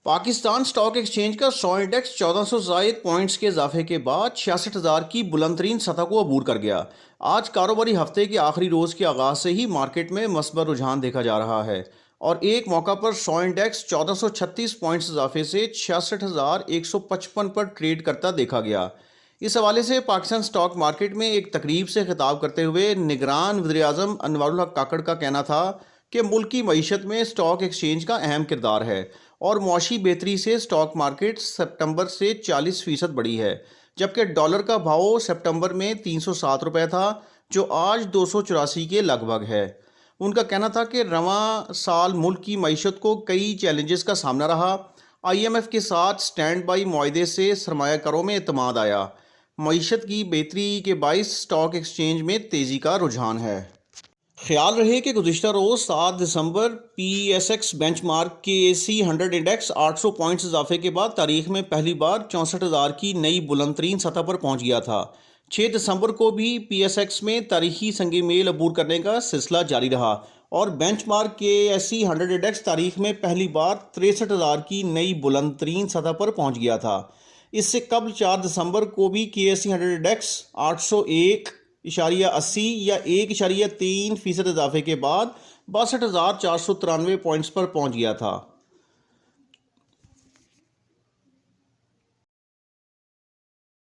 Pakistan stock exchange का 100 index 1400 जायद points के इजाफे के बाद 66,000 की बुलंद तरीन सतह को अबूर कर गया। आज कारोबारी हफ्ते के आखिरी रोज़ के आगाज़ से ही मार्केट में मस्बत रुझान देखा जा रहा है और एक मौका पर 100 इंडेक्स 1436 पॉइंट्स इजाफे से 66,155 पर ट्रेड करता देखा गया। इस हवाले से पाकिस्तान स्टॉक मार्केट में एक तकरीब से खिताब करते हुए निगरान वज़ीर-ए-आज़म अनवारुल हक काकड़ का कहना था कि मुल्की मईशत में स्टॉक एक्सचेंज का अहम किरदार है और मुआशी बेहतरी से स्टॉक मार्केट सितंबर से 40% बढ़ी है, जबकि डॉलर का भाव सितंबर में 307 रुपये था जो आज 284 के लगभग है। उनका कहना था कि रवां साल मुल्क की मईशत को कई चैलेंजेस का सामना रहा। IMF के साथ स्टैंड बाई मुआहदे से सरमायाकारों में एतमाद आया। मईशत की बेहतरी के बाइस स्टॉक एक्सचेंज में तेज़ी का रुझान है। ख्याल रहे कि गुज़िश्ता रोज़ 7 दिसंबर PSX benchmark KSE 100 index 800 points इजाफे के बाद तारीख में पहली बार 64,000 की नई बुलंद तरीन सतह पर पहुंच गया था। 6 दिसंबर को भी PSX में तारीखी संग मेल अबूर करने का सिलसिला जारी रहा और बेंचमार्क KSE 100 इंडेक्स तारीख में पहली बार 63,000 की नई बुलंद तरीन सतह पर पहुँच गया था। इससे कबल 4 दिसंबर को भी KSE 100 इंडेक्स 801.80 या 1.3% इजाफे के बाद 62,493 पॉइंट्स पर पहुंच गया था।